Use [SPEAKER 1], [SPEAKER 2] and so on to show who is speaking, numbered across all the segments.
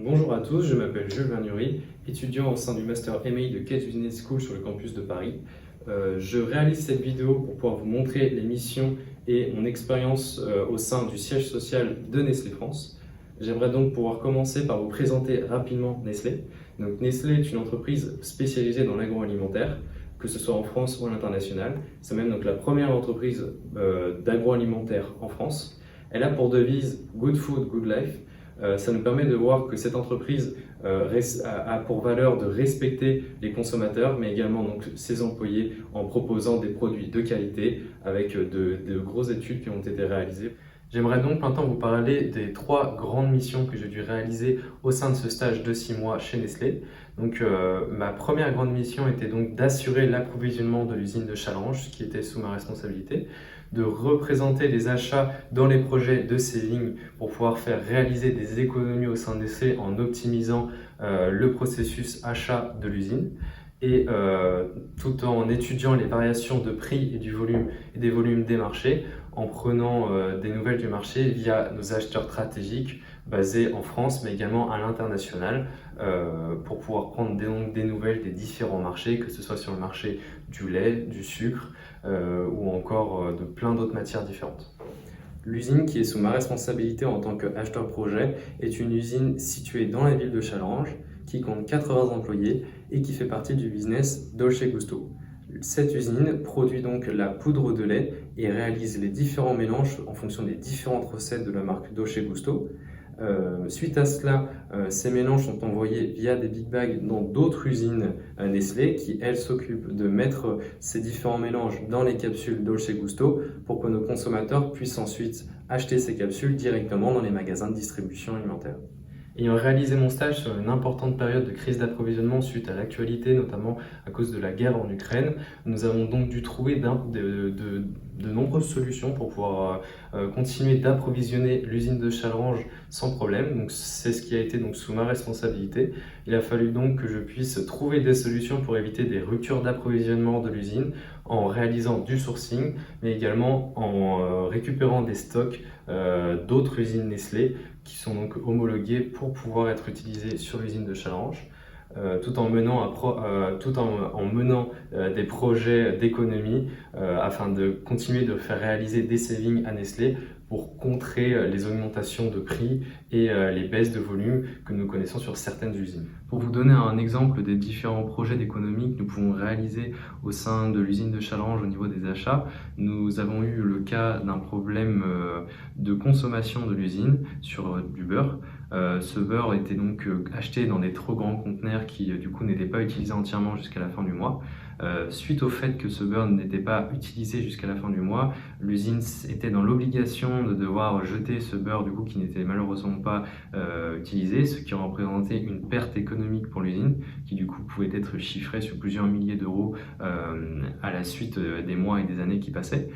[SPEAKER 1] Bonjour à tous, je m'appelle Jules Vernuri, étudiant au sein du Master MI de Case Business School sur le campus de Paris. Je réalise cette vidéo pour pouvoir vous montrer les missions et mon expérience au sein du siège social de Nestlé France. J'aimerais donc pouvoir commencer par vous présenter rapidement Nestlé. Donc, Nestlé est une entreprise spécialisée dans l'agroalimentaire, que ce soit en France ou à l'international. C'est même donc la première entreprise d'agroalimentaire en France. Elle a pour devise Good Food, Good Life. Ça nous permet de voir que cette entreprise a pour valeur de respecter les consommateurs, mais également donc, ses employés en proposant des produits de qualité avec de grosses études qui ont été réalisées. J'aimerais donc maintenant vous parler des 3 grandes missions que j'ai dû réaliser au sein de ce stage de 6 mois chez Nestlé. Donc, ma première grande mission était donc d'assurer l'approvisionnement de l'usine de Challenge, qui était sous ma responsabilité, de représenter les achats dans les projets de ces lignes pour pouvoir faire réaliser des économies au sein de Nestlé en optimisant le processus achat de l'usine et tout en étudiant les variations de prix et du volume et des volumes des marchés en prenant des nouvelles du marché via nos acheteurs stratégiques basés en France mais également à l'international pour pouvoir prendre des nouvelles des différents marchés, que ce soit sur le marché du lait, du sucre ou encore de plein d'autres matières différentes. L'usine qui est sous ma responsabilité en tant qu'acheteur projet est une usine située dans la ville de Challenge qui compte 80 employés et qui fait partie du business Dolce Gusto. Cette usine produit donc la poudre de lait et réalise les différents mélanges en fonction des différentes recettes de la marque Dolce Gusto. Suite à cela, ces mélanges sont envoyés via des big bags dans d'autres usines Nestlé qui, elles, s'occupent de mettre ces différents mélanges dans les capsules Dolce Gusto pour que nos consommateurs puissent ensuite acheter ces capsules directement dans les magasins de distribution alimentaire. Ayant réalisé mon stage sur une importante période de crise d'approvisionnement suite à l'actualité, notamment à cause de la guerre en Ukraine, nous avons donc dû trouver de nombreuses solutions pour pouvoir continuer d'approvisionner l'usine de Challenge sans problème. Donc c'est ce qui a été donc sous ma responsabilité. Il a fallu donc que je puisse trouver des solutions pour éviter des ruptures d'approvisionnement de l'usine en réalisant du sourcing, mais également en récupérant des stocks d'autres usines Nestlé qui sont donc homologués pour pouvoir être utilisés sur l'usine de Challenge, tout en menant des projets d'économie afin de continuer de faire réaliser des savings à Nestlé pour contrer les augmentations de prix et les baisses de volume que nous connaissons sur certaines usines. Pour vous donner un exemple des différents projets d'économie que nous pouvons réaliser au sein de l'usine de Challenge au niveau des achats, nous avons eu le cas d'un problème de consommation de l'usine sur du beurre. Ce beurre était donc acheté dans des trop grands conteneurs qui du coup n'étaient pas utilisés entièrement jusqu'à la fin du mois. Suite au fait que ce beurre n'était pas utilisé jusqu'à la fin du mois, l'usine était dans l'obligation de devoir jeter ce beurre du coup qui n'était malheureusement pas utilisé, ce qui représentait une perte économique pour l'usine qui du coup pouvait être chiffrée sur plusieurs milliers d'euros à la suite des mois et des années qui passaient.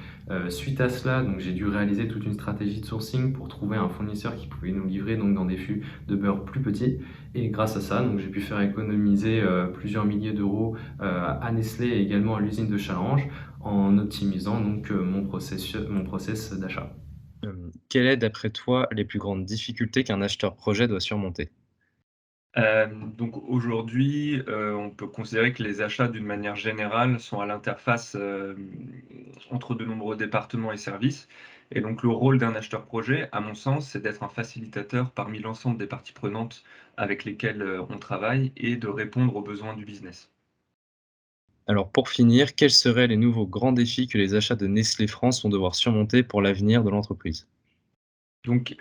[SPEAKER 1] Suite à cela, donc j'ai dû réaliser toute une stratégie de sourcing pour trouver un fournisseur qui pouvait nous livrer donc dans des fûts de beurre plus petits. Et grâce à ça, donc j'ai pu faire économiser plusieurs milliers d'euros à Nestlé et également à l'usine de Challenge en optimisant donc mon process d'achat.
[SPEAKER 2] Quelle est, d'après toi, les plus grandes difficultés qu'un acheteur projet doit surmonter?
[SPEAKER 3] Donc aujourd'hui, on peut considérer que les achats d'une manière générale sont à l'interface, entre de nombreux départements et services et donc le rôle d'un acheteur projet, à mon sens, c'est d'être un facilitateur parmi l'ensemble des parties prenantes avec lesquelles, on travaille et de répondre aux besoins du business.
[SPEAKER 2] Alors pour finir, quels seraient les nouveaux grands défis que les achats de Nestlé France vont devoir surmonter pour l'avenir de l'entreprise?
[SPEAKER 3] Donc,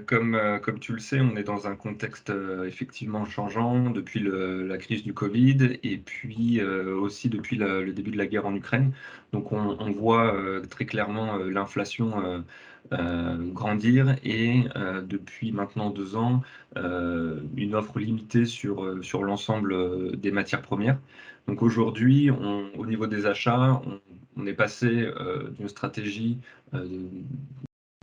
[SPEAKER 3] comme tu le sais, on est dans un contexte, effectivement changeant depuis la crise du Covid et puis, aussi depuis le début de la guerre en Ukraine. Donc on voit, très clairement, l'inflation, grandir et depuis maintenant 2 ans, une offre limitée sur l'ensemble, des matières premières. Donc aujourd'hui, au niveau des achats, on est passé, d'une stratégie,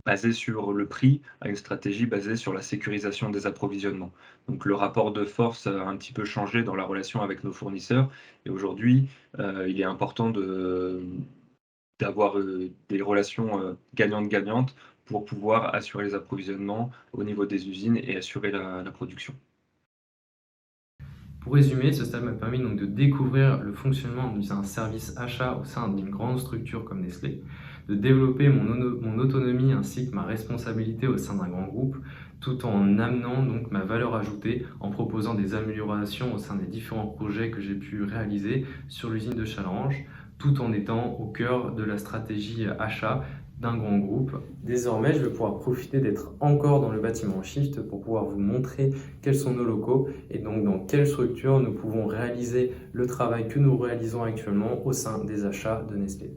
[SPEAKER 3] basée sur le prix à une stratégie basée sur la sécurisation des approvisionnements. Donc le rapport de force a un petit peu changé dans la relation avec nos fournisseurs et aujourd'hui, il est important d'avoir, des relations, gagnantes-gagnantes pour pouvoir assurer les approvisionnements au niveau des usines et assurer la production.
[SPEAKER 1] Pour résumer, ce stage m'a permis donc de découvrir le fonctionnement d'un service achat au sein d'une grande structure comme Nestlé, de développer mon autonomie ainsi que ma responsabilité au sein d'un grand groupe, tout en amenant donc ma valeur ajoutée en proposant des améliorations au sein des différents projets que j'ai pu réaliser sur l'usine de Challenge, tout en étant au cœur de la stratégie achat d'un grand groupe. Désormais, je vais pouvoir profiter d'être encore dans le bâtiment Shift pour pouvoir vous montrer quels sont nos locaux et donc dans quelle structure nous pouvons réaliser le travail que nous réalisons actuellement au sein des achats de Nestlé.